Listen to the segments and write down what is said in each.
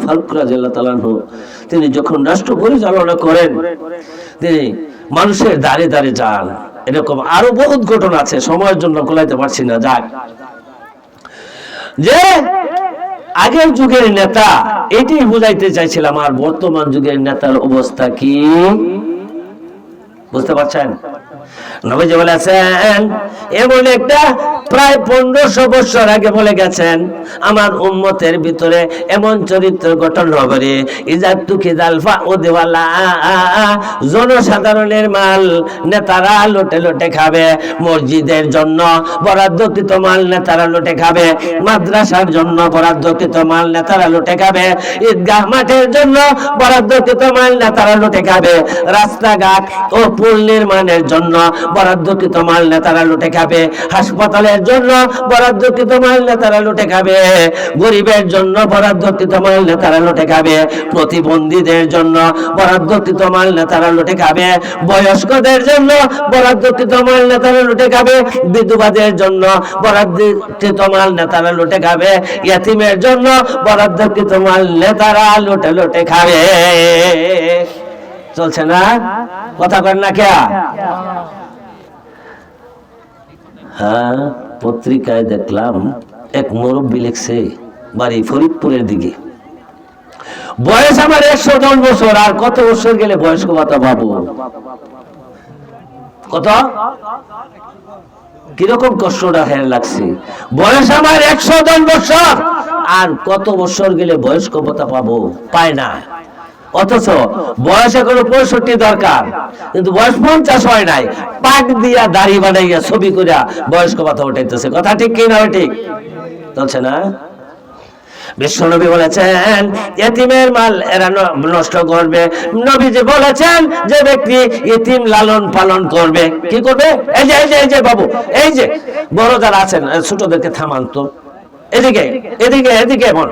ফারুক রাদিয়াল্লাহু তাআলা আনহু তিনি যখন রাষ্ট্র পরিচালনা করেন, তিনি মানুষের দ্বারে দ্বারে যান। এরকম আরো বহুত ঘটনা আছে, সময়ের জন্য গোলাইতে পারছি না। যাক, যে আগের যুগের নেতা, এটাই বুঝাইতে চাইছিলাম। আর বর্তমান যুগের নেতার অবস্থা কি বুঝতে পারছেন? নবীজি বলেছেন, এমন একটা প্রায় 1500 বছর আগে বলে গেছেন, আমার উম্মতের ভিতরে এমন চরিত্র গঠন হবে, জনসাধারণের মাল নেতারা লোটে লোটে খাবে, মসজিদের জন্য বরাদ্দকৃত মাল নেতারা লোটে খাবে, মাদ্রাসার জন্য বরাদ্দকৃত মাল নেতারা লোটে খাবে, ঈদগাহ মাঠের জন্য বরাদ্দকৃত মাল নেতারা লোটে খাবে, রাস্তাঘাট ও পুল নির্মাণের জন্য বরাদ্দকৃত মাল নেতারা লুটে খাবে, হাসপাতালের জন্য বরাদ্দকৃত মাল নেতারা লুটে খাবে, গরিবের জন্য বরাদ্দকৃত মাল নেতারা লুটে খাবে, প্রতিবন্ধীদের জন্য বরাদ্দকৃত মাল নেতারা লুটে খাবে, বয়স্কদের জন্য বরাদ্দকৃত মাল নেতারা লুটে খাবে, বিধবাদের জন্য বরাদ্দকৃত মাল নেতারা লুটে খাবে, ইয়েতিমের জন্য বরাদ্দকৃত মাল নেতারা লুটে লুটে খাবে। চলছে না? কথা কর না কে? হ্যাঁ, পত্রিকায় দেখলাম এক মুরব্বী লিখছে, বাড়ি ফরিদপুরের দিকে, বয়স আমার 110 বছর, আর কত বছর গেলে বয়স্ক ভাতা পাবো? কত? কিরকম কষ্টটা হের লাগছে। বয়স আমার 110 বছর, আর কত বছর গেলে বয়স্ক ভাতা পাবো? পায় না। অথচ বয়স এখনো 65 দরকার, কিন্তু বয়স 50 হয় নাই, পাক দিয়া দাড়ি বানাইয়া ছবি করিয়া বয়স্ক ভাতা উঠাইতেছে। কথা ঠিক কি না? ঠিক চলছে না? বিশ্বনবী বলেছেন, ইতিমের মাল এরা নষ্ট করবে। নবীজি বলেছেন, যে ব্যক্তি ইতিম লালন পালন করবে, কি করবে? এই যে এই যে এই যে বাবু, এই যে বড় যারা আছেন, ছোটদেরকে থামান তো, এদিকে এদিকে এদিকে, মন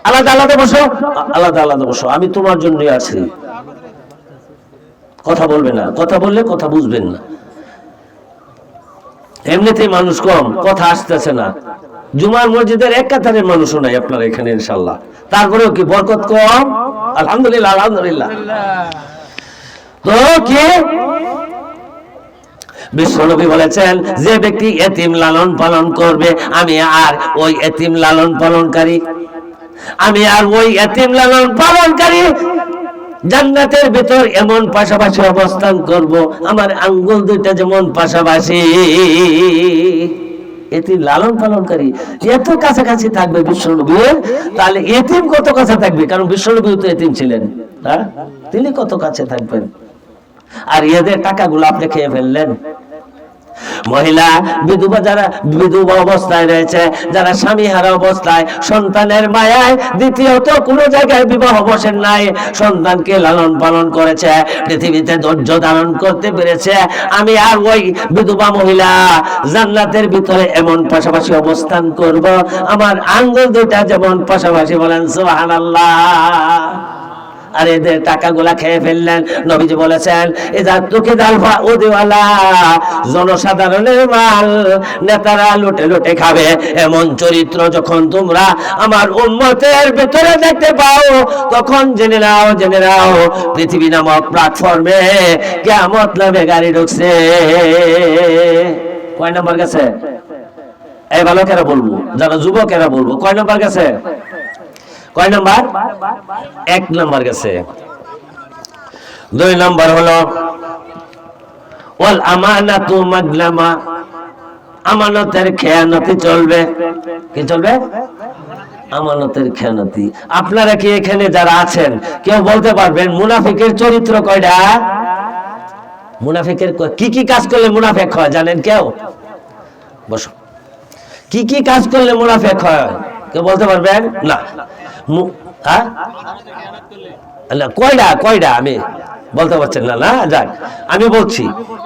আলাদা আলাদা বসো, আলাদা আলাদা বসো, আমি তোমার জন্যই আছি। কথা বলবে না, কথা বললে কথা বুঝবেন না। এমনিতেই মানুষ কম, কথা আসতেছে না। জুমার মসজিদের এক কাতারের মানুষও নাই আপনার এখানে ইনশাআল্লাহ, তারপরেও কি বরকত কম? আলহামদুলিল্লাহ, আলহামদুলিল্লাহ। তো কি বিশ্বনবী বলেছেন, যে ব্যক্তি এতিম লালন পালন করবে, আমি আর ওই এতিম লালন পালনকারী, আমি আর ওই এতিম লালন পালনকারী জান্নাতের ভিতর এমন পাশাপাশি অবস্থান করব, আমার আঙ্গুল দুইটা যেমন পাশাপাশি। এতিম লালন পালনকারী এত কাছাকাছি থাকবে বিশ্বনবীর, তাহলে এতিম কত কাছে থাকবে? কারণ বিশ্বনবী তো এতিম ছিলেন, হ্যাঁ, তিনি কত কাছে থাকবেন? আর এদের টাকাগুলো আপনি খেয়ে ফেললেন। মহিলা বিধবা, যারা বিধবা অবস্থায় রয়েছে, যারা স্বামী হারা অবস্থায়, সন্তানের মায়ায় দ্বিতীয়ত কোনো জায়গায় বিবাহ বসেন নাই, সন্তানকে লালন পালন করেছে, পৃথিবীতে ধৈর্য ধারণ করতে পেরেছে, আমি আর ওই বিধবা মহিলা জান্নাতের ভিতরে এমন পাশাপাশি অবস্থান করব, আমার আঙ্গুল দুইটা যেমন পাশাপাশি। বলেন সুবহানাল্লাহ। আর এদের টাকাগুলা খেয়ে ফেললেন। নবীজি বলেছেন, এদা তোকে দালফা ওদিওয়ালা, জনসাধারণের মাল নেতারা লুটে লুটে খাবে, এমন চরিত্র যখন তোমরা আমার উম্মতের ভিতরে দেখতে পাও, তখন জেনে নাও, জেনে নাও, পৃথিবী নামক প্ল্যাটফর্মে কিয়ামত নামে গাড়ি ঢুকছে। কয় নাম্বার গেছে? এই বালকেরা বলবো, যারা যুবকেরা বলবো, কয় নাম্বার গেছে? কয় নাম্বার? 1 নাম্বার গেছে। 2 নাম্বার হলো ওয়াল আমানাতু মাগলামা, আমানতের খেয়ানতি চলবে। কি চলবে? আমানতের খেয়ানতি। আপনারা কি এখানে যারা আছেন কেউ বলতে পারবেন মুনাফিকের চরিত্র কয়টা? মুনাফিকের কি কি কাজ করলে মুনাফিক হয় জানেন কেউ? বসো। কি কি কাজ করলে মুনাফিক হয় কেউ বলতে পারবেন? না। কয়টা কয়টা আমি বলতে পারছেন না? না, যাক আমি বলছি,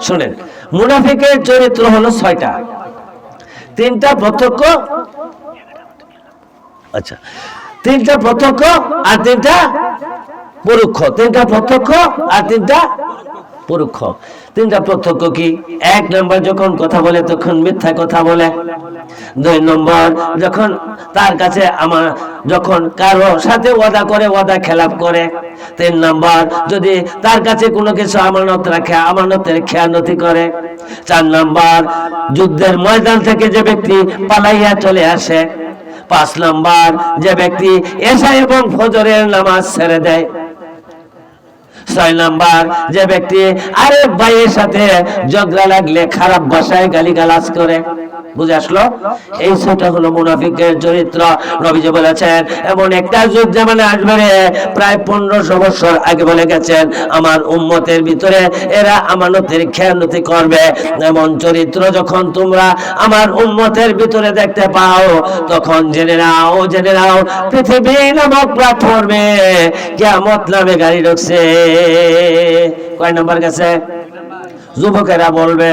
শুনেন। মুনাফিকের চরিত্র হলো 6টা। 3টা প্রত্যক্ষ, আচ্ছা 3টা প্রত্যক্ষ আর 3টা পরোক্ষ। 3টা প্রত্যক্ষ আর 3টা পরোক্ষ। তিনটা প্রত্যক্ষ কি? এক নম্বর যখন কথা বলে তখন মিথ্যা কথা বলে। দুই নম্বর যখন তার কাছে যখন কারো সাথে ওয়াদা করে ওয়াদা খেলাপ করে। তিন নম্বর যদি তার কাছে কোনো কিছু আমানত রাখে আমানতের খেয়ানতি করে। চার নম্বর যুদ্ধের ময়দান থেকে যে ব্যক্তি পালাইয়া চলে আসে। পাঁচ নম্বর যে ব্যক্তি এশা এবং ফজরের নামাজ ছেড়ে দেয়। ছয় নাম্বার যে ব্যক্তি আরেক ভাইয়ের সাথে ঝগড়া লাগলে খারাপ ভাষায় গালিগালাজ করে। বুঝে আসলো? এই ছয়টা হলো মুনাফিকের চরিত্র। নবীজি বলেছেন এমন একটা যুগ জামানে আসবে রে, প্রায় 1500 বছর আগে বলে গেছেন, আমার উম্মতের ভিতরে এরা আমানতের খেয়ানতি করবে। এমন চরিত্র যখন তোমরা আমার উম্মতের ভিতরে দেখতে পাও, তখন জেনে নাও পৃথিবী নামক প্ল্যাটফর্মে কিয়ামত নামে গাড়ি ঢুকছে। কয় নাম্বার গেছে? যুবকেরা বলবে।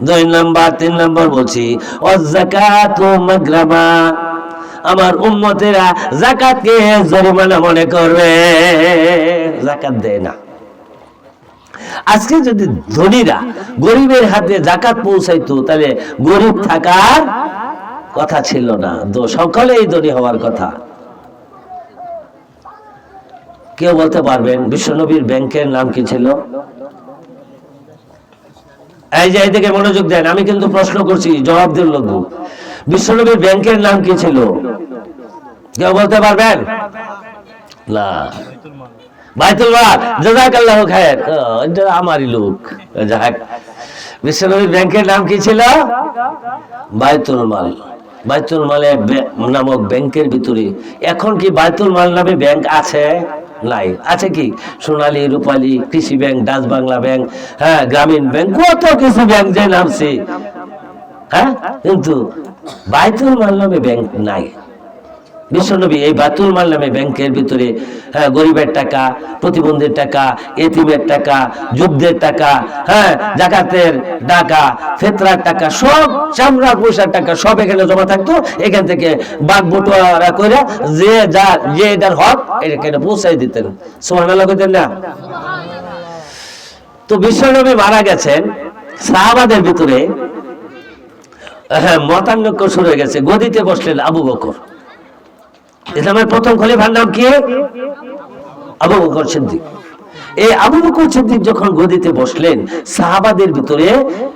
দুই নাম্বার, তিন নাম্বার বলছি ওয়াযাকাতু মাগরামা, আমার উম্মতেরা যাকাতকে জরিমানা মনে করবে, যাকাত দেয় না। আজকে যদি ধনীরা গরিবের হাতে যাকাত পৌঁছাইতো তাহলে গরিব থাকার কথা ছিল না, সকলেই ধনী হওয়ার কথা। কেউ বলতে পারবেন বিশ্বনবীর ব্যাংকের নাম কি ছিল? এই যে এইদিকে মনোযোগ দেন, আমি কিন্তু প্রশ্ন করছি, জবাব দিন লোক। বিশ্বনবীর ব্যাংকের নাম কি ছিল? কেউ বলতে পারবেন? না, বাইতুল মাল। জাযাকাল্লাহু খায়র, এটা আমারই লোক। যাক, বিশ্বনবীর ব্যাংকের নাম কি ছিল? বাইতুল মাল। বাইতুল মালে নামক ব্যাংকের ভিতরে এখন কি বাইতুল মাল নামে ব্যাংক আছে? নাই। আছে কি? সোনালী, রূপালী, কৃষি ব্যাংক, ডাচ বাংলা ব্যাংক, হ্যাঁ, গ্রামীণ ব্যাংক, কত কিছু ব্যাংক যে নামছে, হ্যাঁ, কিন্তু বাইতুল মাল নামে ব্যাংক নাই। বিশ্বনবী এই বাইতুল মাল নামে ব্যাংকের ভিতরে গরিবের টাকা, প্রতিবন্ধীর টাকা, এতিমের টাকা, যুদ্ধের টাকা, হ্যাঁ, জাকাতের টাকা, ফিতরার টাকা, সব চামড়া পয়সার টাকা সব এখানে জমা থাকতো। এখান থেকে বাগ বটোয়ারা করে যে এটার হক এখানে পৌঁছাই দিতেন। সুবহানাল্লাহ কইতেন না? তো বিশ্বনবী মারা গেছেন, সাহাবাদের ভিতরে মতানৈক্য শুরু হয়ে গেছে। গদিতে বসলেন আবু বকর। ইসলামের প্রথম খলিফার নাম কি? আবু বকর সিদ্দিক। এই আবু বকর সিদ্দিক যখন গদিতে বসলেন, সাহাবাদের ভিতরে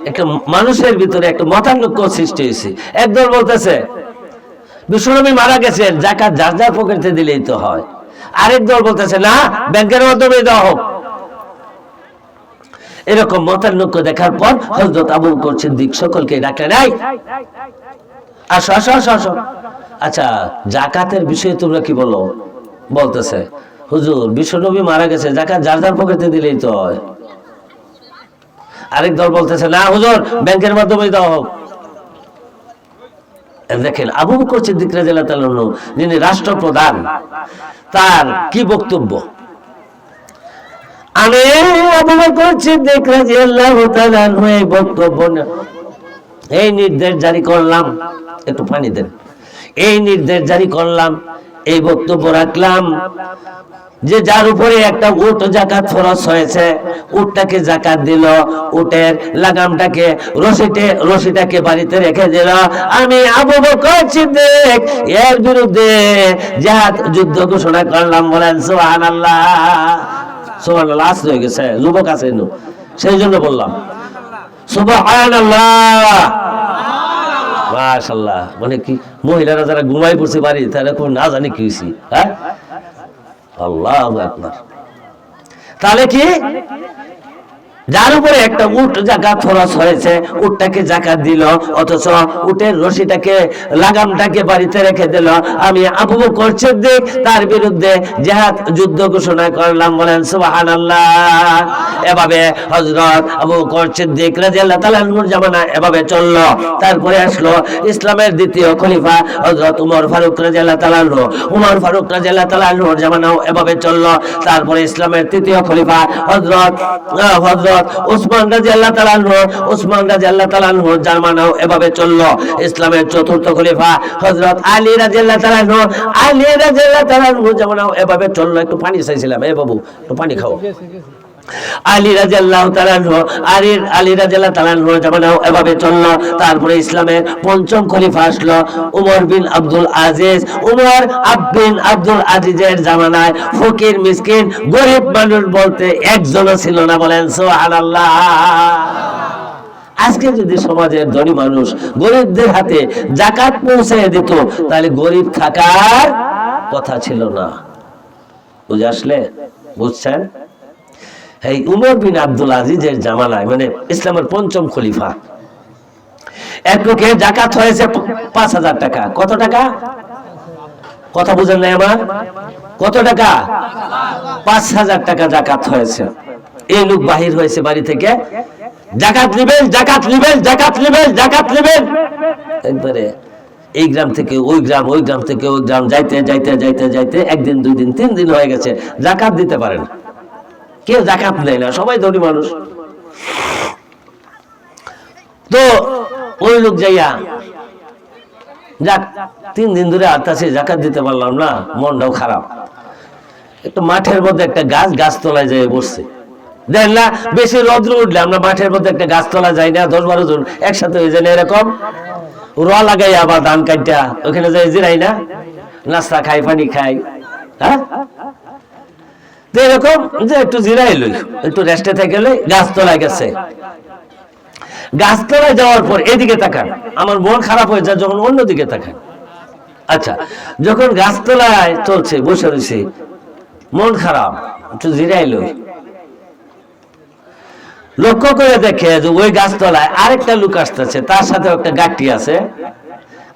একটা মানুষের ভিতরে একটা মতানৈক্য সৃষ্টি হয়েছে। একদল বলতেছে বিশ্বনবী মারা গেছেন, যাকাত যার যার পকেটে দিলেই তো হয়। আরেক দল বলতেছে না, ব্যাংকের মাধ্যমে দেওয়া হোক। এরকম মতানৈক্য দেখার পর হযরত আবু বকর সিদ্দিক সকলকে ডাকলেন, এই আসো আসো আসো আসো। আচ্ছা, যাকাতের বিষয়ে তোমরা কি বলো? বলতেছে হুজুর বিশ্বনবী মারা গেছে, যাকাত যার যার পকেটে দিলেই তো হয়। আরেক দল বলতেছে না হুজুর, ব্যাংকের মাধ্যমে দেওয়া হোক। দেখেন আবু বকর সিদ্দিক রাদিয়াল্লাহু তাআলা আনহু, যিনি রাষ্ট্রপ্রধান, তার কি বক্তব্য? আমি আবু বকর সিদ্দিক রাদিয়াল্লাহু তাআলা আনহু এই বক্তব্য, এই নির্দেশ জারি করলাম, একটু পানি দেন, এই নির্দেশ জারি করলাম, এই বক্তব্য রাখলাম যে যার উপরে একটা উট যাকাত ফরজ হয়েছে, উটটাকে যাকাত দিল, উটের লাগামটাকে রশিটাকে বাড়িতে রেখে দিল, আমি আবু বকর সিদ্দিক এর বিরুদ্ধে জিহাদ যুদ্ধ ঘোষণা করলাম। বলেন সুবহানাল্লাহ। সুবহানাল্লাহ। আসতে হয়ে গেছে, যুবক আছে সেই জন্য বললাম সুবহানাল্লাহ। মাশাআল্লাহ। মানে কি মহিলারা যারা ঘুমাই পড়ছে বাড়ি, তারা কোন না জানি কি হইছে, হ্যাঁ, আল্লাহু আকবার। তাহলে কি যার উপরে একটা উট যাকাত ফরজ হয়েছে, উটটাকে যাকাত দিল, অথচ উটের রশিটাকে লাগামটাকে বাড়িতে রেখে দিল, আমি আবু বকর সিদ্দিক তার বিরুদ্ধে জিহাদ যুদ্ধ ঘোষণা করলাম। বলেন সুবহানাল্লাহ। এভাবে হযরত আবু বকর সিদ্দিক রাদিয়াল্লাহু তাআলা আনহুর জামানা এভাবে চলল। তারপরে আসলো ইসলামের দ্বিতীয় খলিফা হযরত ওমর ফারুক রাদিয়াল্লাহু তাআলা আনহু। ওমর ফারুক রাদিয়াল্লাহু তাআলা আনহুর জামানাও এভাবে চলল। তারপরে ইসলামের তৃতীয় খলিফা হযরত উসমান রাদিয়াল্লাহু তাআলা আনহু। উসমান রাদিয়াল্লাহু তাআলা আনহুর জামানাও এভাবে চলল। ইসলামের চতুর্থ খলিফা হযরত আলী রাদিয়াল্লাহু তাআলা আনহু। আলী রাদিয়াল্লাহু তাআলা আনহুর জামানাও এভাবে চলল। একটু পানি চাইছিলাম, বাবু একটু পানি খাও। আলী রাদিয়াল্লাহু তাআলা আনহু আলী রাদিয়াল্লাহু তাআলা আনহু জামানাও এভাবে চললো। তারপরে ইসলামের পঞ্চম খলিফা আসলো উমর বিন আব্দুল আজিজ। উমর বিন আব্দুল আজিজের জামানায় ফকির মিসকিন গরিব মানুষ বলতে একজনও ছিল না। বলেন সুবহানাল্লাহ। আজকে যদি সমাজের ধনী মানুষ গরিবদের হাতে যাকাত পৌঁছে দিত তাহলে গরিব থাকার কথা ছিল না। বুঝে আসলে? বুঝছেন? এই উমর বিন আব্দুল আজিজের জামানায় মানে ইসলামের পঞ্চম খলিফা এক লোকের যাকাত হয়েছে ৫,০০০ টাকা। কত টাকা? কথা বুঝেন নাই আমার? কত টাকা? ৫,০০০ টাকা যাকাত হয়েছে। এই লোক বাহির হয়েছে বাড়ি থেকে, যাকাত নেবেন, যাকাত নেবেন, যাকাত নেবেন, যাকাত নেবেন। একবারে এই গ্রাম থেকে ওই গ্রাম, ওই গ্রাম থেকে ওই গ্রাম যাইতে যাইতে যাইতে যাইতে একদিন, 2 দিন, 3 দিন হয়ে গেছে, যাকাত দিতে পারেন। কেউ যাকাত নেয় না, সবাই ধনী মানুষ। তো ওই লোক যাইয়া যাক 3 দিন ধরে আটতাছে, যাকাত দিতে পারলাম না, মনটাও খারাপ। একটু মাঠের মধ্যে একটা গাছতলায় যেয়ে বসছে। দেখ না, বেশি রৌদ্র উঠলে আমরা মাঠের মধ্যে একটা গাছতলা যাই না, 10-12 জন একসাথে হয়ে যায় না, এরকম র লাগাই আবার ধান কাটটা ওখানে যাই জিরাই না, নাস্তা খাই, পানি খাই। হ্যাঁ, এরকম যে একটু জিরাই লই, একটু রেস্টে থেকে লই, গাছতলায় গেছে। গাছতলায় যাওয়ার পর এদিকে তাকান, আমার মন খারাপ হয়ে যায় যখন অন্যদিকে তাকান। আচ্ছা, যখন গাছতলায় চলছে, বসে রয়েছে, মন খারাপ, একটু জিরাই লই, লক্ষ্য করে দেখে যে ওই গাছতলায় আরেকটা লোক আসতেছে, তার সাথে একটা গাঠি আছে।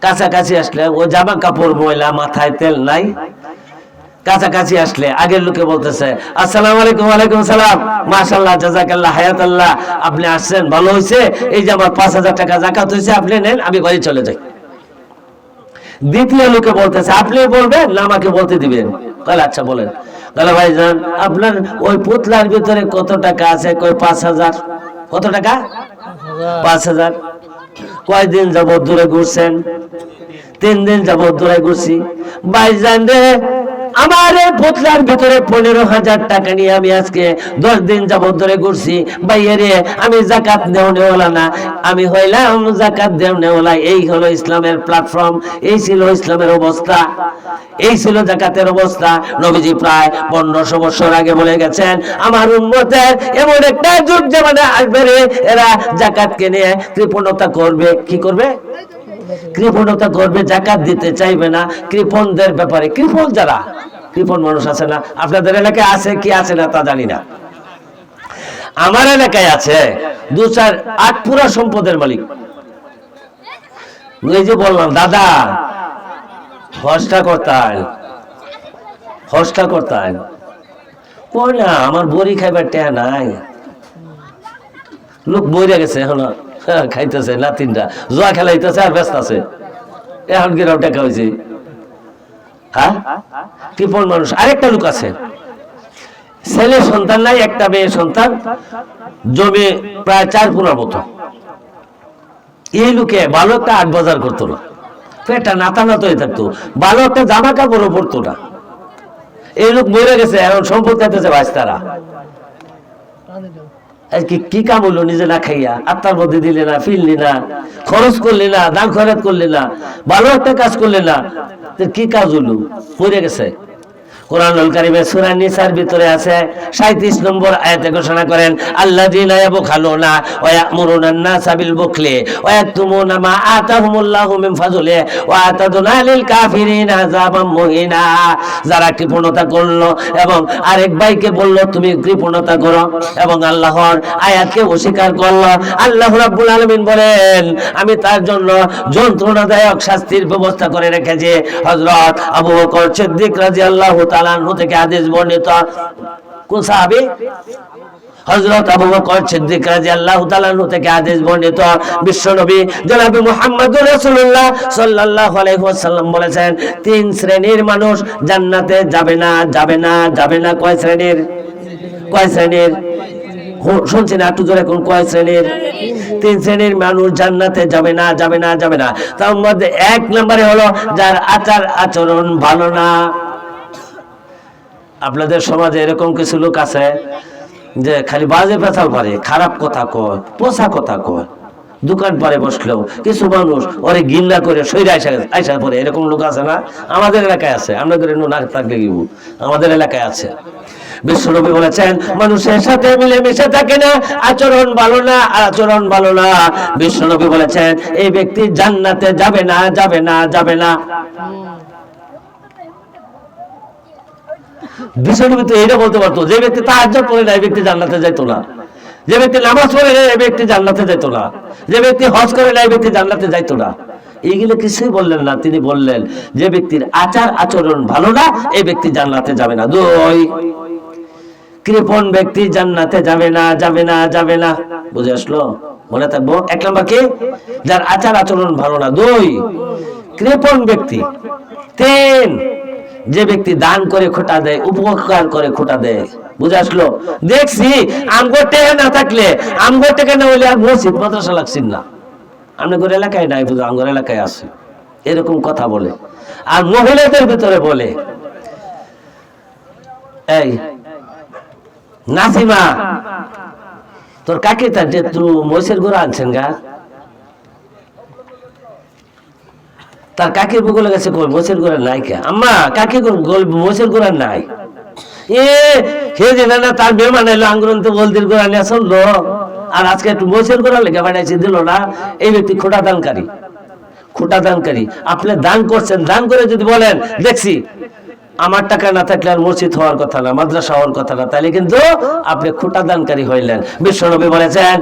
কাছাকাছি আসলে ও জামা কাপড় ময়লা, মাথায় তেল নাই। কাছাকাছি আসলে আগের লোকে বলতেছে, আসসালামু আলাইকুম। ওয়ালাইকুম সালাম, মাশাআল্লাহ, জাযাকাল্লাহ, হায়াতাল্লাহ, আপনি আসছেন, ভালো হয়েছে। এই যে আমার ৫,০০০ টাকা যাকাত হয়েছে, আপনি নেন, আমি বাড়ি চলে যাই। দ্বিতীয় লোকে বলতেছে, আপনি বলবেন না আমাকে বলতে দিবেন? তাহলে আচ্ছা বলেন। তাহলে ভাইজান, আপনার ওই পুতলার ভিতরে কত টাকা আছে? কই ৫,০০০। কত টাকা? ৫,০০০। কয়দিন যাবত দূরে ঘুরছেন? 3 দিন যাবত দূরে ঘুরছি। ভাইজান রে, আমার এই পুতলার ভিতরে 15,০০০ টাকা নিয়ে আমি আজকে 10 দিন যাবত ধরে ঘুরছি। ভাইয়া রে, আমি যাকাত দেওয়ালা না, আমি হইলাম যাকাত দেওয়ালা। এই হলো ইসলামের প্ল্যাটফর্ম, এই ছিল ইসলামের অবস্থা, এই ছিল যাকাতের অবস্থা। নবীজি প্রায় 1500 বছর আগে বলে গেছেন, আমার উম্মতের এমন একটা যুগ জামানা আসবে রে, এরা যাকাতকে নিয়ে কৃপণতা করবে। কি করবে? কৃপণতা করবে, যাকাত দিতে চাইবে না। কৃপণদের ব্যাপারে, কৃপণ যারা, কৃপণ মানুষ আছে না, আপনাদের এলাকায় আছে কি আছে না তা জানি না, আমার এলাকায় আছে 2-4 8 পুরা সম্পদের মালিক। এই যে বললাম দাদা হজটা করতেন, কই না, আমার বড়ি খাইবার টেহা নাই। লোক বইরা গেছে, এখন খাইতেছে না, 3টা জুয়া খেলাইতেছে আর ব্যস্ত আছে। এখন কি টাকা হয়েছে? হ্যাঁ, কৃপণ মানুষ। আরেকটা লোক আছে, ছেলে সন্তান নাই, একটা মেয়ে সন্তান, জমি প্রায় 4 পুরার মতো। এই লোকে ভালো একটা 8 বাজার করতো না, পেটটা নাতা নাত হয়ে থাকতো, ভালো একটা জামা কাপড়ও পরতো না। এই লোক মরে গেছে, এখন সম্পদ খাইতেছে বাচ্চারা। কি কাম হলো? নিজে না খাইয়া আত্মার মধ্যে দিলে না, ফিরলি না, খরচ করলি না, দান খরচ করলি না, ভালো একটা কাজ করলি না, কি কাজ হলো? মরে গেছে। কোরআনুল কারীমে সূরা নিসার ভিতরে আছে 37 নম্বর আয়াতে ঘোষণা করেন, আল্লাযীনা ইয়াবখালুনা ওয়া ইয়া'মুরুনা আন-নাসা বিল বুখলি ওয়া ইয়াকতুমুনা মা আতাহুমুল্লাহু মিন ফাযলিহি ওয়া আতাদুনা লিল কাফিরিনা আযাবাম মুহিনা। যারা কৃপণতা করলো এবং আরেক ভাইকে বলল তুমি কৃপণতা করো এবং আল্লাহর আয়াতকে অস্বীকার করলো, আল্লাহ রাব্বুল আলামিন বলেন আমি তার জন্য যন্ত্রণাদায়ক শাস্তির ব্যবস্থা করে রেখেছি। হযরত আবু বকর সিদ্দিক রাদিয়াল্লাহু তাআলা থেকে হাদিস বর্ণিত। কোন সাহাবী? হযরত আবু বকর সিদ্দিক রাদিয়াল্লাহু তাআলা থেকে হাদিস বর্ণিত। বিশ্বনবী জনাব মুহাম্মদুর রাসূলুল্লাহ সাল্লাল্লাহু আলাইহি ওয়াসাল্লাম বলেছেন 3 শ্রেণীর মানুষ জান্নাতে যাবে না, যাবে না, যাবে না। কয় শ্রেণীর? কয় শ্রেণীর? শুনছেন একটু জোরে কোন? কয় শ্রেণীর? 3 শ্রেণীর মানুষ জান্নাতে যাবে না, যাবে না, যাবে না। তার মধ্যে 1 নম্বরে হলো যার আচার আচরণ ভালো না। আপনাদের সমাজে এরকম কিছু লোক আছে যে খালি বাজে পেঁচাল পারে, খারাপ কথা কয়, পোষা কথা কয়, দোকান পারে বসলেও কিছু মানুষ ওরে ঘৃণা করে সইরে আইসা পরে, এরকম লোক আছে না? আমাদের এলাকায় আছে, আপনাদের না থাকলে কি আমাদের এলাকায় আছে। বিশ্বনবী বলেছেন মানুষের সাথে মিলেমিশে থাকে না, আচরণ ভালো না, আচরণ ভালো না। বিশ্বনবী বলেছেন এই ব্যক্তি জান্নাতে যাবে না, যাবে না, যাবে না। বিশ্বনবী তো এটা বলতে পারতো, যে ব্যক্তি তাহাজ্জুদ পড়ে না এই ব্যক্তি জান্নাতে যাইতো না, যে ব্যক্তি নামাজ পড়ে না এই ব্যক্তি জান্নাতে যাইতো না, যে ব্যক্তি হজ করে না এই ব্যক্তি জান্নাতে যাইতো না। এইগুলো কিছুই বললেন না, তিনি বললেন যে ব্যক্তির আচার আচরণ ভালো না এই ব্যক্তি জান্নাতে যাবে না। দুই, কৃপণ ব্যক্তি জান্নাতে যাবে না, যাবে না, যাবে না। বুঝে আসলো? মনে থাকবো। এক নম্বর কি? যার আচার আচরণ ভালো না। দুই, কৃপণ ব্যক্তি। তিন, যে ব্যক্তি দান করে খোটা দেয়, উপকার করে খোটা দেয়। বুঝে আসলো? দেখছি আমগো টেকা না থাকলে, আমগো টেকা না হইলে আর মসজিদ মাদ্রাসা লাগছিল না। আপনাদের এলাকায় নাই, বুঝো আমগো এলাকায় আছে, এরকম কথা বলে। আর মহিলাদের ভিতরে বলে, এই নাসিমা তোর কাকে তার যে তুই মহিষের গোড়া আনছেন গা, তার কাকির বগলে গেছে কই মহিষের গোড়া নাই কে? আম্মা কাকি মহিষের গোড়া নাই। এ হে যে না তার মেহমান এলো আঙ্গুরন্ত বলদির গোড়া নিয়ে আসলো, আর আজকে একটু মহিষের গোড়া লেগে বানাইছে দিল না। এই ব্যক্তি খোটা দানকারী, খোটা দানকারী। আপনি দান করছেন, দান করে যদি বলেন দেখছি আমার টাকা না থাকলে আর মসজিদ হওয়ার কথা না, মাদ্রাসা হওয়ার কথা না, তাহলে কিন্তু আপনি খোটা দানকারী হইলেন। বিশ্বনবী বলেছেন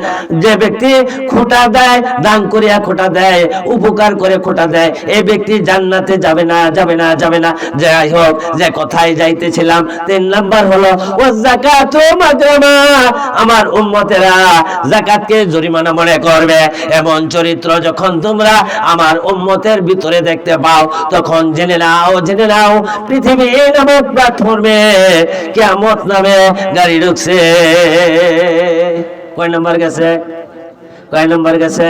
যে ব্যক্তি খোটা দেয়, দান করিয়া খোটা দেয়, উপকার করে খোটা দেয়, এই ব্যক্তি জান্নাতে যাবে না, যাবে না, যাবে না। যাই হোক, যে কথায় যাইতেছিলাম, 3 নাম্বার হলো ও যাকাতু মাগরামা। আমার উম্মতেরা যাকাতকে জরিমানা মনে করবে, এমন চরিত্র যখন তোমরা আমার উম্মতের ভিতরে দেখতে পাও, তখন জেনে নাও, জেনে নাও পৃথিবী এই নামক প্ল্যাটফর্মে কিয়ামত নামে গাড়ি ঢুকছে। কয় নাম্বার গেছে? কয় নাম্বার গেছে?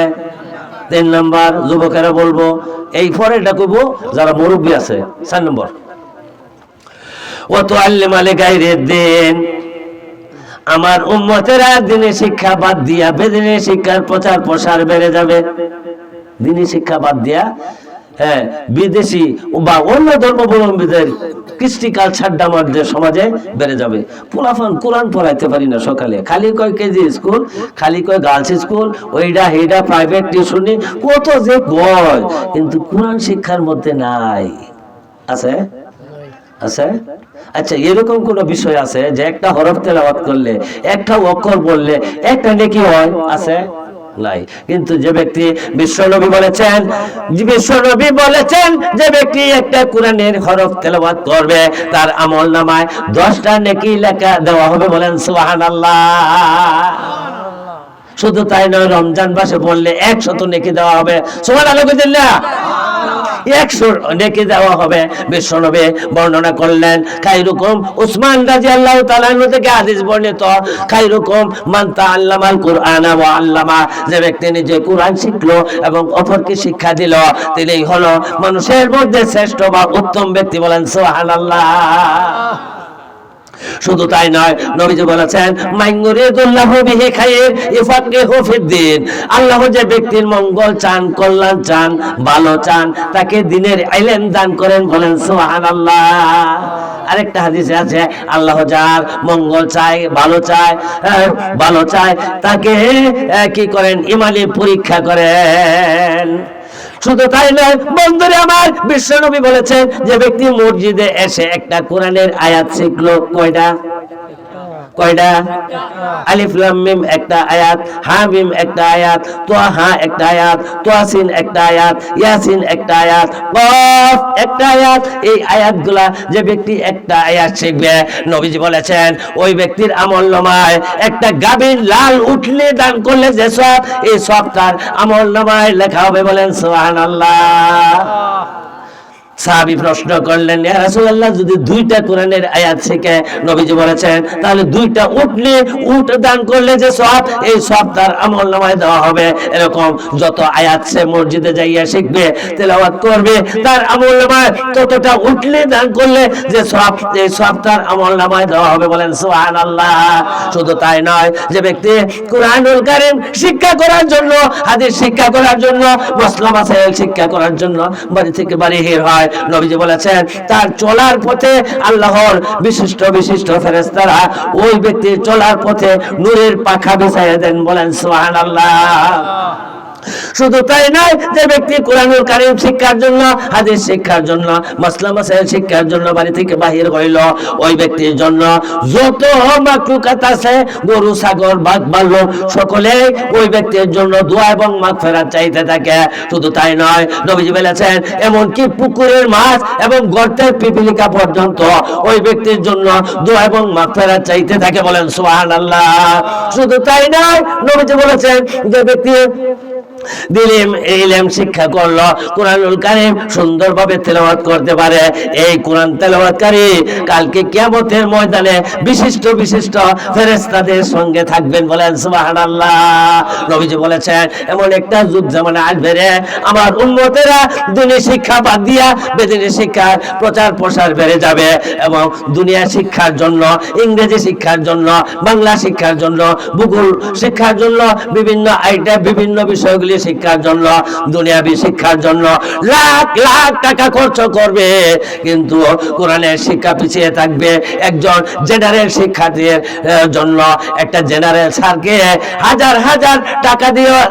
3 নাম্বার। যুবকেরা বলবো এই পরেরটা কইবো যারা মুরব্বী আছে। 4 নম্বর ও তো আল্লিম আলে গায়রিদ দ্বীন। আমার উম্মতেরা দ্বীনি শিক্ষা বাদ দিয়া বেদিনী শিক্ষার প্রচার প্রসার বেড়ে যাবে। দ্বীনি শিক্ষা বাদ দিয়া হ্যাঁ বিদেশি বা অন্য ধর্মাবলম্বীদের কৃষ্টি কালচারটা আমাদের সমাজে বেড়ে যাবে। পোলাফান কোরআন পড়াইতে পারি না সকালে, খালি কয় কেজি স্কুল, খালি কয় গার্লস স্কুল, ওইটা হেডা প্রাইভেট টিউশনি, কত যে কয়, কিন্তু কোরআন শিক্ষার মধ্যে নাই। আছে? আছে? আচ্ছা, এরকম কোন বিষয় আছে যে একটা হরফ তেলাওয়াত করলে, একটা অক্ষর বললে একটা নেকি হয়? আছে? নাই। কিন্তু যে ব্যক্তি বিশ্বনবী বলেছেন, বিশ্বনবী বলেছেন যে ব্যক্তি একটা কোরআনের হরফ তেলাওয়াত করবে তার আমলনামায় 10টা নেকি লেখা দেওয়া হবে। বলেন সুবহানাল্লাহ। শুধু তাই নয়, রমজান মাসে বললে 100 নেকি দেওয়া হবে। সুবহানাল্লাহ কইতেন না? 100 নেকি দেওয়া হবে। বিশ্বনবী বর্ণনা করলেন খায়রুকুম, উসমান রাদিয়াল্লাহু তাআলা আনহু থেকে হাদিস বর্ণিত, খায়রুকুম মান তাআল্লামাল কুরআনা ওয়া আল্লামা। যে ব্যক্তি নিজে কোরআন শিখলো এবং অপরকে শিক্ষা দিল, তিনিই হলো মানুষের মধ্যে শ্রেষ্ঠ বা উত্তম ব্যক্তি। বলেন সুবহানাল্লাহ। শুধু তাই নয়, নবীজি বলেছেন মাইয়ুরিদুল্লাহু বিহি খায়র ইফাকিহু ফিদ্দিন। আল্লাহ যে ব্যক্তির মঙ্গল চান, কল্যাণ চান, ভালো চান, তাকে দ্বীনের ইলম দান করেন। বলেন সুবহানাল্লাহ। আরেকটা হাদিসে আছে আল্লাহ যার মঙ্গল চায়, ভালো চায়, ভালো চায়, তাকে কি করেন? ইমানি পরীক্ষা করেন। শুধু তাই নয় বন্ধুরা আমার, বিশ্বনবী বলেছেন যে ব্যক্তি মসজিদে এসে একটা কোরআনের আয়াত শিখলো, কয়টা? কয়টা? আলিফ লাম মিম একটা আয়াত, হা মিম একটা আয়াত, তাহা একটা আয়াত, তাসিন একটা আয়াত, ইয়াসিন একটা আয়াত, কফ একটা আয়াত। এই আয়াতগুলা যে ব্যক্তি একটা আয়াত শিখবে, নবীজি বলেছেন ওই ব্যক্তির আমলনামায় একটা গাভীর লাল উঠলে দান করলে যে সব, এই সব তার আমলনামায় লেখা হবে। বলেন সুবহানাল্লাহ। সাহাবী প্রশ্ন করলেন, ইয়া রাসূলুল্লাহ, যদি দুইটা কোরআনের আয়াত শিখে, নবীজি বলেছেন তাহলে দুইটা উট দান করলে যে সওয়াব, এই সওয়াব তার আমলনামায় দেওয়া হবে। এরকম যত আয়াত সে মসজিদে যাইয়া শিখবে, তেলাওয়াত করবে, তার আমলনামায় ততটা উটলি দান করলে যে সওয়াব, এই সওয়াব তার আমলনামায় দেওয়া হবে। বলেন সুবহানাল্লাহ। শুধু তাই নয়, যে ব্যক্তি কুরআনুল কারীম শিক্ষা করার জন্য, হাদিস শিক্ষা করার জন্য, মাসলা মাসাইল শিক্ষা করার জন্য বাড়ি থেকে বাহির হয়, নবীজি বলেছেন তার চলার পথে আল্লাহর বিশিষ্ট বিশিষ্ট ফেরেশতারা ওই ব্যক্তির চলার পথে নূরের পাখা বিছাইয়া দেন। বলেন সুবহানাল্লাহ। শুধু তাই নয়, যে ব্যক্তি কুরআনুল কারীম শিক্ষার জন্য, হাদিস শিক্ষার জন্য, মাসলা মাসাইল শিক্ষার জন্য বাড়ি থেকে বাহির হইল, ওই ব্যক্তির জন্য যত মাখলুকাত আছে, গরু, ছাগল, বাঘ, ভাল্লুক, সকলে ওই ব্যক্তির জন্য দোয়া এবং মাগফিরাত চাইতে থাকে। শুধু তাই নয়, নবীজি বলেছেন এমনকি পুকুরের মাছ এবং গর্তের পিপিলিকা পর্যন্ত ওই ব্যক্তির জন্য দোয়া এবং মাগফিরাত চাইতে থাকে। বলেন সুবহানাল্লাহ। শুধু তাই নয়, নবীজি বলেছেন যে ব্যক্তি দিলেম ইলম শিক্ষা করলো, কুরআনুল কারীম সুন্দরভাবে তেলাওয়াত করতে পারে, এই কুরআন তেলাওয়াতকারী কালকে কিয়ামতের ময়দানে বিশিষ্ট বিশিষ্ট ফেরেশতাদের সঙ্গে থাকবেন। বলেন সুবহানাল্লাহ। নবীজি বলেছেন এমন একটা যুগ জামানা আসবে রে, আমার উম্মতেরা দুনিয়া শিক্ষা বাদ দিয়া বেদিনী শিক্ষার প্রচার প্রসার বেড়ে যাবে, এবং দুনিয়া শিক্ষার জন্য, ইংরেজি শিক্ষার জন্য, বাংলা শিক্ষার জন্য, ভূগোল শিক্ষার জন্য, বিভিন্ন আইটেম, বিভিন্ন বিষয়গুলি শিক্ষার জন্য, দুনিয়াবি শিক্ষার জন্য লাখ লাখ টাকা খরচ করবে, কিন্তু কোরআনের শিক্ষা পিছিয়ে থাকবে। একজন জেনারেল শিক্ষার্থীর জন্য একটা জেনারেল স্যারকে হাজার হাজার টাকা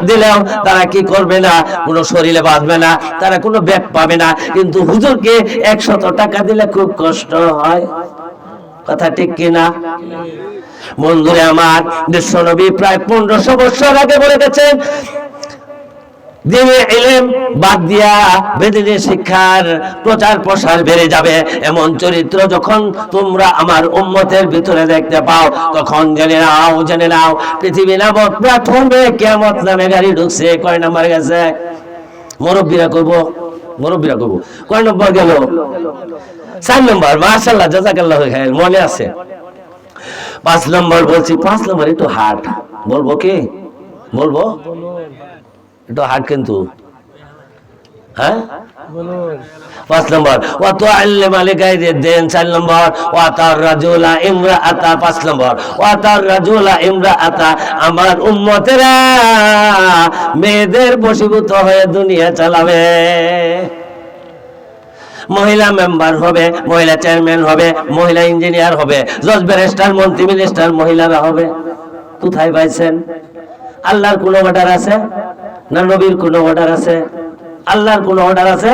দিলেও তারা কি করবে না, কোনো শরীরে বাঁচবে না, তারা কোনো ব্যাগ পাবে না। কিন্তু হুজুরকে 100 টাকা দিলে খুব কষ্ট হয়। কথা ঠিক কিনা? বন্ধুরে আমার, বিশ্বনবী প্রায় 1500 বছর আগে বলে গেছেন, দিনে ইলম বাদ দিয়া বেদিনী শিক্ষার প্রচার প্রসার বেড়ে যাবে। এমন চরিত্র যখন তোমরা আমার উম্মতের ভিতরে দেখতে পাও, তখন জেনে নাও পৃথিবী নামক প্ল্যাটফর্মে কিয়ামত নামে গাড়ি ঢুকছে। কয় নাম্বার গেছে? মুরব্বিরা কইব, কয় নম্বর গেল? 4 নম্বর। মাশাআল্লাহ, জাযাকাল্লাহু খাইর, মনে আছে। 5 নম্বর বলছি। 5 নম্বর একটু হার্ড, বলবো কি? বলবো একটু হার্ড কিন্তু, হ্যাঁ। 5 নম্বর ওয়াতো আল্লে মালিকাই দেন। 4 নম্বর ওয়াতার রাজুলা ইমরাআতা। 5 নম্বর ওয়াতার রাজুলা ইমরাআতা। আমার উম্মতেরা মেয়েদের বশীভূত হয়ে দুনিয়া চালাবে। মহিলা মেম্বার হবে, মহিলা চেয়ারম্যান হবে, মহিলা ইঞ্জিনিয়ার হবে, জজ, ব্যারিস্টার, মন্ত্রী, মিনিস্টার মহিলারা হবে। কোথায় পাইছেন? আল্লাহর কোন অর্ডার আছে না নবীর কোন অর্ডার আছে? আল্লাহর কোন অর্ডার আছে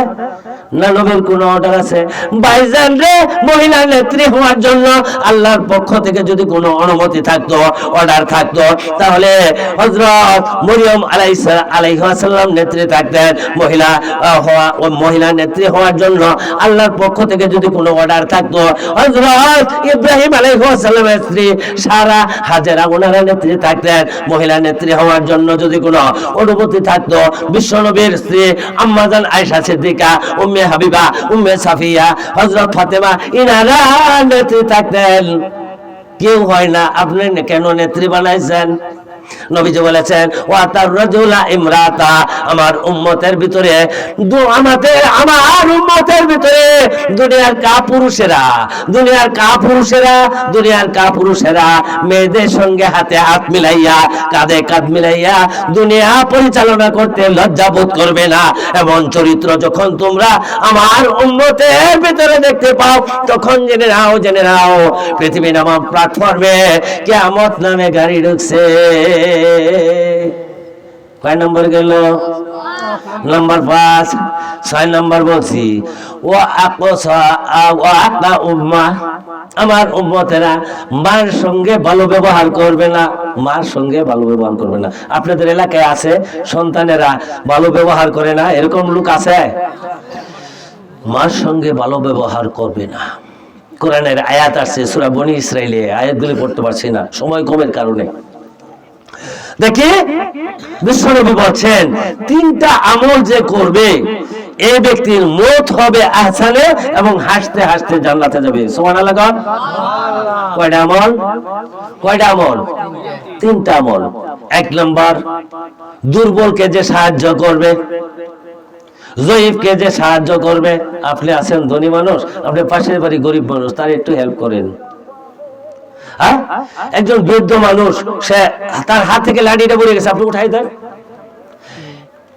না নবীর কোন অর্ডার আছে? ভাইজান রে, মহিলা নেত্রী হওয়ার জন্য আল্লাহর পক্ষ থেকে যদি কোনো অনুমতি থাকতো, অর্ডার থাকতো, তাহলে হযরত মরিয়ম আলাইহিস সালাম নেত্রী থাকতেন। মহিলা নেত্রী হওয়ার জন্য আল্লাহর পক্ষ থেকে যদি কোনো অর্ডার থাকতো, হযরত ইব্রাহিম আলাইহিস সালামের স্ত্রী সারা, হাজেরা ওনারা নেত্রী থাকতেন। মহিলা নেত্রী হওয়ার জন্য যদি কোনো অনুমতি থাকতো, বিশ্বনবীর স্ত্রী আম্মা জান আয়েশা সিদ্দিকা, উম্মে হাবিবা, উম্মে সাফিয়া, হযরত ফাতেমা, ইনারা নেত্রী থাকতেন। কেউ হয় না, আপনি কেন নেত্রী বানাইছেন? নবীজি বলেছেন ওয়াতার রাজুলা ইমরাতা। আমার উম্মতের ভিতরে আমার উম্মতের ভিতরে দুনিয়ার কাপুরুষেরা মেয়েদের সঙ্গে হাতে হাত মিলাইয়া, কাঁধে কাঁধ মিলাইয়া দুনিয়া পরিচালনা করতে লজ্জা বোধ করবে না। এমন চরিত্র যখন তোমরা আমার উম্মতের ভিতরে দেখতে পাও, তখন জেনে নাও পৃথিবী নামক প্ল্যাটফর্মে কিয়ামত নামে গাড়ি ঢুকছে। কয় নম্বর গেল? নম্বর 5। 6 নম্বর বলছি আমার উম্মতেরা মার সঙ্গে ভালো ব্যবহার করবে না। মার সঙ্গে ভালো ব্যবহার করবে না। আপনাদের এলাকায় আছে সন্তানেরা ভালো ব্যবহার করে না, এরকম লোক আছে? মার সঙ্গে ভালো ব্যবহার করবে না। কোরআনের আয়াত আছে সূরা বনী ইসরাইলে, আয়াতগুলি পড়তে পারছি না সময় কমের কারণে। দেখি বিশ্বনবী বলছেন 3টা আমল যে করবে, এই ব্যক্তির মত হবে আহসানে এবং হাসতে হাসতে জান্নাতে যাবে। সুবহানাল্লাহ। কয়টা আমল? কয়টা আমল? তিনটা আমল। এক নম্বর, দুর্বলকে যে সাহায্য করবে, জয়ীফকে যে সাহায্য করবে। আপনি আছেন ধনী মানুষ, আপনি পাশের বাড়ি গরিব মানুষ, তার একটু হেল্প করেন। হ্যাঁ, একজন বৃদ্ধ মানুষ, সে তার হাত থেকে লাঠিটা পড়ে গেছে, আপনি উঠাই দেন।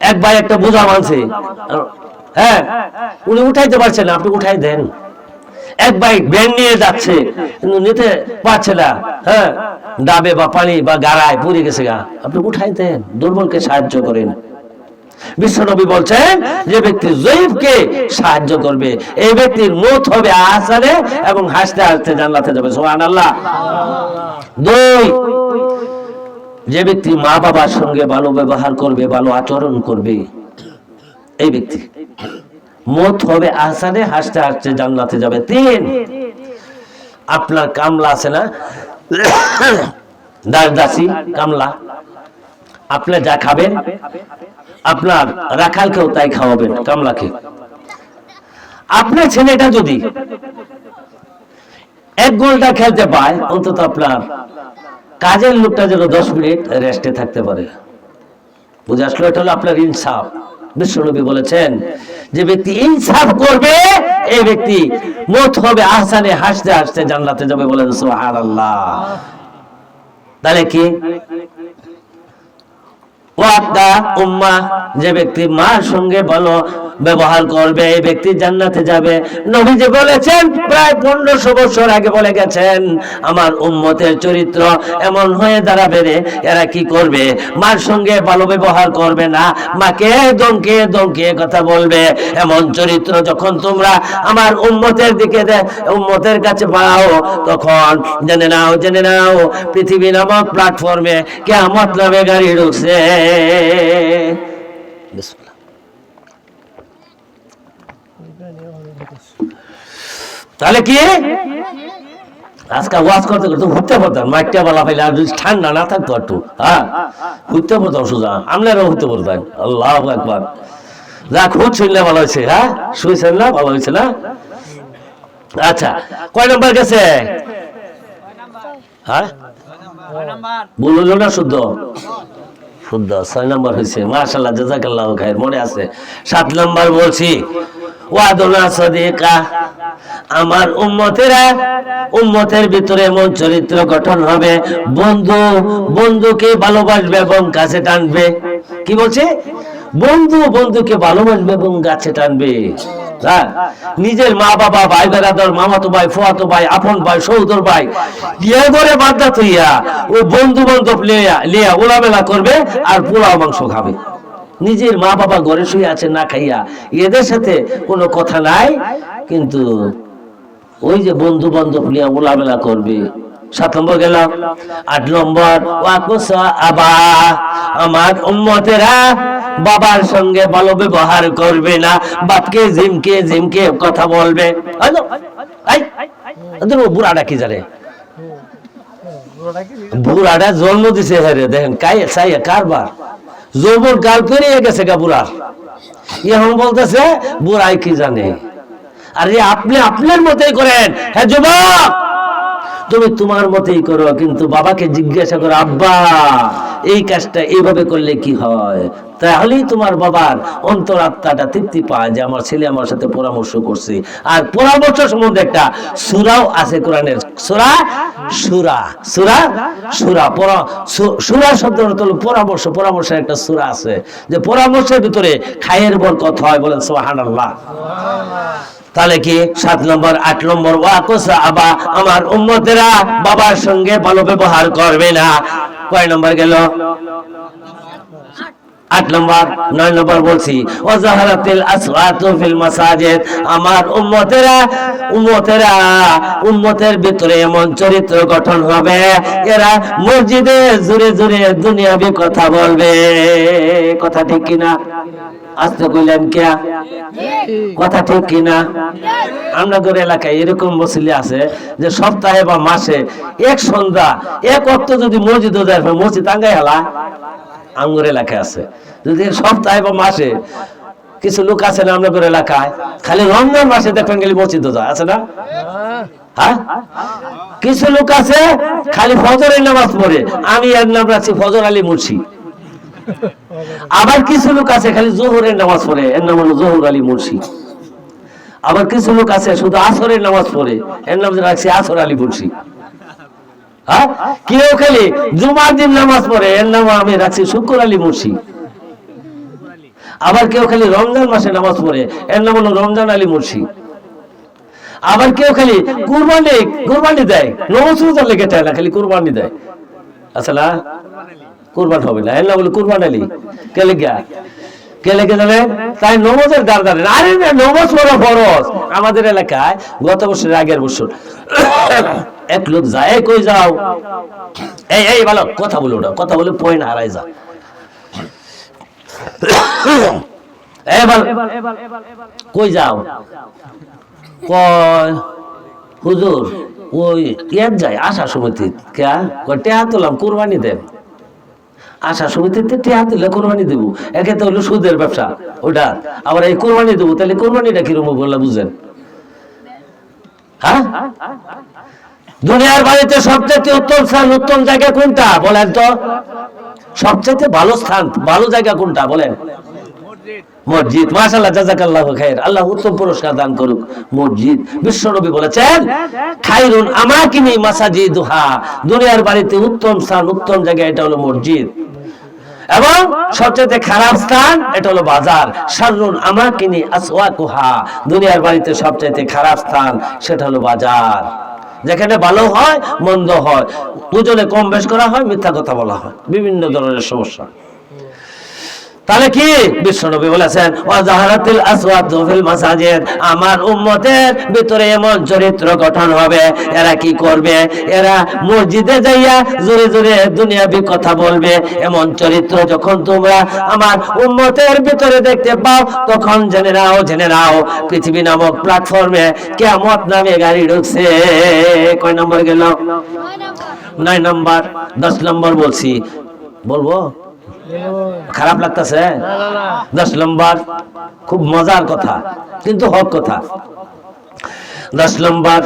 এক ভাই একটা বোঝা মানছে, হ্যাঁ, উনি উঠাইতে পারছেন না, আপনি উঠাই দেন। এক ভাই ব্যান নিয়ে যাচ্ছে কিন্তু নিতে পারছে না, হ্যাঁ, ডাবে বা পানি বা গাড়ায় পড়ে গেছে গা, আপনি উঠাই দেন, দুর্বলকে সাহায্য করেন। বিশ্বনবী বলছেন যে ব্যক্তি জয়ীফকে সাহায্য করবে এই ব্যক্তির মত হবে আহসানে এবং হাসতে হাসতে জান্নাতে যাবে। সুবহানাল্লাহ। দুই, যে ব্যক্তি মা বাবার সঙ্গে ভালো ব্যবহার করবে, ভালো আচরণ করবে, এই ব্যক্তি মত হবে আহসানে, হাসতে হাসতে জান্নাতে যাবে। তিন, আপনার কামলা আছে না, দাসী কামলা, আপনি যা খাবেন আপনার রাখালকেও তাই খাওয়াবেন, কামলাকে। আপনার ছেলেটা যদি 1 ঘন্টা খেলতে পায়, অন্তত আপনার কাজের লোকটা যেন 10 মিনিট রেস্টে থাকতে পারে। বুঝে আসলো? এটা হলো আপনার ইনসাফ। বিশ্বনবী বলেছেন যে ব্যক্তি ইনসাফ করবে এই ব্যক্তি মত হবে আহসানে, হাসতে হাসতে জান্নাতে যাবে। বলেন সুবহানাল্লাহ। তাহলে কি? ওয়াদা উম্মা, যে ব্যক্তি মার সঙ্গে ভালো ব্যবহার করবে এই ব্যক্তি জান্নাতে যাবে। নবীজি বলেছেন, প্রায় 1500 বছর আগে বলে গেছেন, আমার উম্মতের চরিত্র এমন হয়ে দাঁড়াবে রে, এরা কি করবে? মার সঙ্গে ভালো ব্যবহার করবে না, মাকে দমকে দমকে কথা বলবে। এমন চরিত্র যখন তোমরা আমার উম্মতের দিকে উম্মতের কাছে পাও, তখন জেনে নাও পৃথিবী নামক প্ল্যাটফর্মে কিয়ামত নামে গাড়ি ঢুকছে। তাহলে কি আজকে ওয়াজ করতে করতে ঘুরতে পারতাম, মাইকটা বলা পাইলে, আর যদি ঠান্ডা না থাকতো একটু, হ্যাঁ, ঘুরতে পারতাম সোজা, আপনারাও ঘুরতে পারতেন। আল্লাহু আকবার। যা খুব শুনলে ভালো হয়েছে, হ্যাঁ, শুয়েছেন না, ভালো হয়েছে না? আচ্ছা, কয় নম্বর গেছে? হ্যাঁ, বলল না শুদ্ধ? শুদ্ধ 6 নম্বর হয়েছে। মাশাআল্লাহ, জাযাকাল্লাহু খাইর, মনে আছে। 7 নম্বর বলছি, ওয়াদুনা সাদিকা, আমার উম্মতের ভিতরে এমন চরিত্র গঠন হবে, বন্ধুকে ভালোবাসবে এবং কাছে টানবে। কি বলছে? বন্ধুকে ভালোবাসবে এবং কাছে টানবে। নিজের মা বাবা, ভাই বেরাদর, মামাতো ভাই, ফুয়াতো ভাই, আপন ভাই, সৌদর ভাই বিয়ে করে বাধ্যা থইয়া ও বন্ধু বান্ধব লিয়া ওলামেলা করবে আর পোলাও মাংস খাবে। নিজের মা বাবা ঘরে শুয়ে আছে না খাইয়া, এদের সাথে কোনো কথা নাই, কিন্তু ওই যে বন্ধু বান্ধব নিয়ে ওলামেলা করবে। 7 নম্বর গেল। 8 নম্বর, আমার উম্মতেরা বাবার সঙ্গে ভালো ব্যবহার করবে না, বাপকে জিমকে কথা বলবে। বুড়াটা কি জানে? বুড়াটা জন্ম দিছে, হ্যাঁ রে, দেখেন কারবার যৌবন কাল পেরিয়ে গেছে গা বুড়ার, এখন বলতেছে বুড়াই কি জানে। আরে আপনি আপনার মতোই করেন। হ্যাঁ যুবক, তুমি তোমার মতোই করো, কিন্তু বাবাকে জিজ্ঞাসা করো, আব্বা এই কাজটা এইভাবে করলে কি হয়, তাহলেই তোমার বাবার অন্তরাত্মাটা তৃপ্তি পায় যে আমার ছেলে আমার সাথে পরামর্শ করছে। আর পরামর্শ সম্বন্ধে একটা সূরাও আছে কোরআনের, সূরা শব্দের অর্থ হলো পরামর্শ। পরামর্শের একটা সূরা আছে, যে পরামর্শের ভিতরে খায়ের বরকত হয়। বলেন সুবহানাল্লাহ। তাহলে কি 7 নম্বর। 8 নম্বর, আমার উম্মতেরা বাবার সঙ্গে ভালো ব্যবহার করবে না। কয় নম্বর গেল? 8 নম্বর। 9 নম্বর বলছি, ওয়াজাহারাতিল আসওয়াতু ফিল মাসাজিদ, আমার উম্মতের ভিতরে এমন চরিত্র গঠন হবে, এরা মসজিদে জোরে জোরে দুনিয়াবি কথা বলবে। কথা ঠিক কিনা? আস্তে কইলেন কে? কথা ঠিক কিনা? আমাদের এলাকায় এরকম মুসল্লি আছে যে সপ্তাহে বা মাসে এক সন্ধ্যা এক ওয়াক্ত যদি মসজিদে যায়, মসজিদ আঙ্গাই হালা। আঙ্গুর এলাকায় আছে, যদি সপ্তাহে বা মাসে কিছু লোক আছে না আপনাদের এলাকায়, খালি রমজান মাসে দেখবেন গেলে মসজিদে যায়, আছে না? হ্যাঁ, কিছু লোক আছে খালি ফজরের নামাজ পড়ে, আমি এর নাম রাখছি ফজর আলী মুর্শি। আবার কিছু লোক আছে খালি জোহরের নামাজ পড়ে, এর নাম হলো জোহর আলী মুর্শি। আবার কিছু লোক আছে শুধু আসরের নামাজ পড়ে, এর নাম রাখছি আসর আলী মুর্শি। হ্যাঁ, কেউ খালি জুমার দিন নামাজ পড়ে, এর নাম আমি রাখছি শুক্র আলী মুর্শি। আবার কেউ খালি রমজান মাসে নামাজ পড়ে, এর নাম হলো রমজান আলী মুর্শি। আবার কেউ খালি কুরবানি দেয়, নমাজ রোজার লেগে চায় না, খালি কুরবানি দেয়, আসলে কুরবান হবে না, এর নাম হলো কুরবান আলী। কে লেগে যাবেন? তাই নমাজের দ্বার দাঁড়েন। আরে না, নমাজ পড়া ফরজ। আমাদের এলাকায় গত বছরের আগের বছর এক লোক যায়, কই যাও, এই ভালো কথা বলে, ওটা কথা বলে পয়েন্ট হারাই যা। কই যাও? কয় হুজুর ওই ইয়ার যায় আশা সমিতি। টেহা তোলাম, কোরবানি দেব। আশা সমিতিতে টেহা তুলে কোরবানি দেবো, একে তো হলো সুদের ব্যবসা ওটা, আবার এই কোরবানি দেবো, তাহলে কোরবানিটা কিরকম বললা বুঝেন? হ্যাঁ, দুনিয়ার বাড়িতে সবচেয়ে উত্তম স্থান, উত্তম জায়গা কোনটা বলেন তো? সবচেয়ে ভালো স্থান, ভালো জায়গা কোনটা বলেন? মসজিদ। মাশাআল্লাহ, জাযাকাল্লাহু খাইর, আল্লাহ উত্তম পুরস্কার দান করুক। মসজিদ, বিশ্বনবী বলেছেন খায়রুন আমাকিনি মাসাজিদুহা, দুনিয়ার বাড়িতে উত্তম স্থান, উত্তম জায়গা এটা হলো মসজিদ। এবং সবচেয়ে খারাপ স্থান এটা হলো বাজার। শাররুন আমাকিনি আসওয়াকুহা, দুনিয়ার বাড়িতে সবচেয়ে খারাপ স্থান সেটা হলো বাজার, যেখানে ভালো হয় মন্দ হয়, ওজনে কম বেশ করা হয়, মিথ্যা কথা বলা হয়, বিভিন্ন ধরনের সমস্যা। তাহলে কি বিশ্বনবী বলেছেন ওয়াজাহারাতিল আসওয়াতু ফিল মাসাজিদ, আমার উম্মতের ভিতরে এমন চরিত্র গঠন হবে, এরা কি করবে? এরা মসজিদে যাইয়া জোরে জোরে দুনিয়াবি কথা বলবে। এমন চরিত্র যখন তোমরা আমার উম্মতের ভিতরে দেখতে পাও, তখন জেনে নাও পৃথিবী নামক প্ল্যাটফর্মে কিয়ামত নামে গাড়ি ঢুকছে। কয় নম্বর গেল? 9 নম্বর। 10 নম্বর বলছি, বলবো খারাপ লাগতেছে? 10 নম্বর খুব মজার কথা, কিন্তু হক কথা। 10 নম্বর,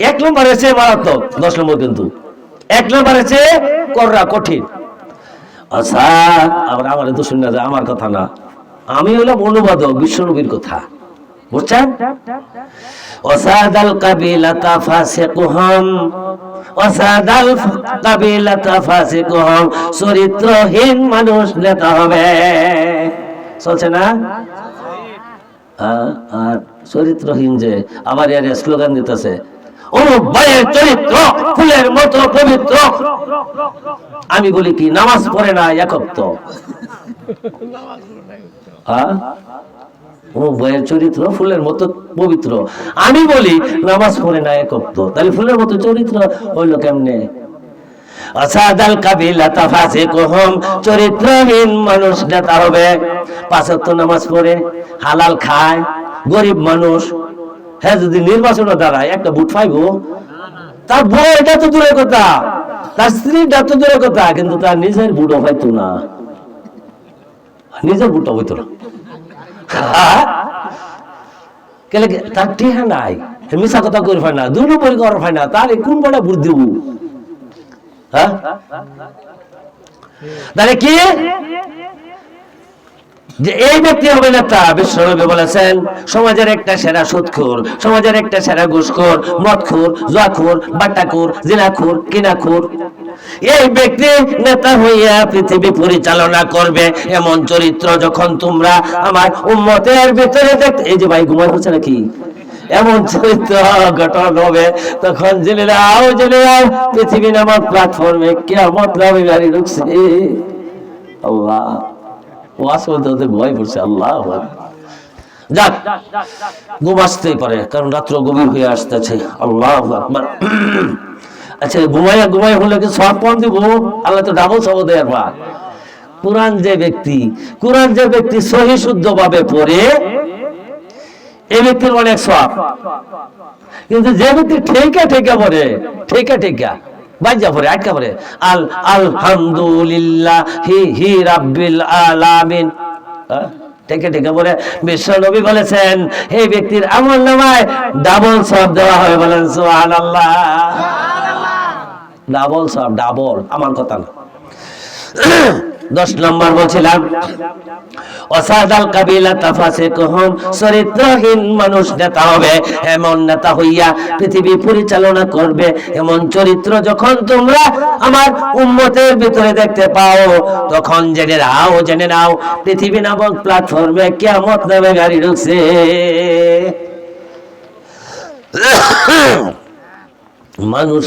1 নম্বর এসে মারাত্মক, 10 নম্বর কিন্তু 1 নম্বর এসে কররা কঠিন। আচ্ছা, আবার আমার তো শুনে যায়, আমার কথা না, আমি হলাম অনুবাদক, বিশ্বনবীর কথা, বুঝছেন? ওয়াসাদাল কাবিলাতা ফাসিকুহুম, ওয়াসাদাল কাবিলাতা ফাসিকুহুম, চরিত্রহীন মানুষ নেতা হবে, চলছে না? আর চরিত্রহীন যে আবার এর স্লোগান দিতেছে, ও ভাইয়ের চরিত্র ফুলের মতো পবিত্র। আমি বলি কি, নামাজ পড়ে না একত্ব? হ্যাঁ, ও ভাইয়ের চরিত্র ফুলের মতো পবিত্র, আমি বলি নামাজ পড়ে না একত্ব, তাহলে ফুলের মতো চরিত্র হইল কেমনে? আসাদাল কাবিলাতা ফাসিকুহুম, চরিত্রহীন মানুষ নেতা হবে। 5 ওয়াক্ত নামাজ পড়ে, হালাল খায়, গরিব মানুষ, হ্যাঁ যদি নির্বাচনে দাঁড়ায় একটা ভোট পাইবো? তার বউটা তো দূরের কথা, তার স্ত্রীটা তো দূরের কথা, কিন্তু তার নিজের ভোটও পাইতো না, নিজের ভোটও হইতো না। তার টিহা নাই, মিশা কথা করে পায় না, 2 নম্বর করে পায় না, তার কোন বড় ভোট দিব? হ্যাঁ, তাহলে কি যে এই ব্যক্তি হবে নেতা? বিশ্বনবী বলেছেন সমাজের একটা সেরা সুদখোর, সমাজের একটা সেরা ঘুষখোর, মদখোর, জুয়াখোর, বাট্টাখোর, জিনাখোর, কিনাখোর, এই ব্যক্তি নেতা হইয়া পৃথিবী পরিচালনা করবে। এমন চরিত্র যখন তোমরা আমার উম্মতের ভিতরে দেখতে, এই যে ভাই ঘুমাই হচ্ছে নাকি, এমন চরিত্র গঠন হবে, তখন জেনে নাও পৃথিবী নামক প্ল্যাটফর্মে কিয়ামত নামে গাড়ি ঢুকছে। আল্লাহ, ওয়াজ বলতে বলতে ভয় পড়ছে। আল্লাহ যাক, ঘুম আসতেই পারে, কারণ রাত্র গভীর হয়ে আসতেছে। আল্লাহু আকবার। আচ্ছা, ঘুমাই হলে কি সওয়াব কম দিব? আল্লাহ তো ডাবল সওয়াব দেয়। কোরআন যে ব্যক্তি সহি শুদ্ধ ভাবে পড়ে, এই ব্যক্তির অনেক সওয়াব, কিন্তু যে ব্যক্তি ঠেকা পড়ে, ঠেকা বাজ্জা পড়ে, আটকা পড়ে, আলহামদুলিল্লাহি রাব্বিল আলামিন, টেকে টেকে বলে বিশ্ব নবী বলেছেন এই ব্যক্তির আমল নামায় ডাবল সওয়াব দেওয়া হবে। বলেন সুবহানাল্লাহ। ডাবল সওয়াব, ডাবল, আমার কথা না। 10 নম্বর বলছিলাম অসাদাল কাবিলা তাফাসিকুহুম, চরিত্রহীন মানুষ নেতা হবে। এমন নেতা হইয়া পৃথিবী পরিচালনা করবে, এমন চরিত্র যখন তোমরা আমার উম্মতের ভিতরে দেখতে পাও, তখন জেনে নাও পৃথিবী নামক প্ল্যাটফর্মে কিয়ামত নামে গাড়ি ঢুকছে। মানুষ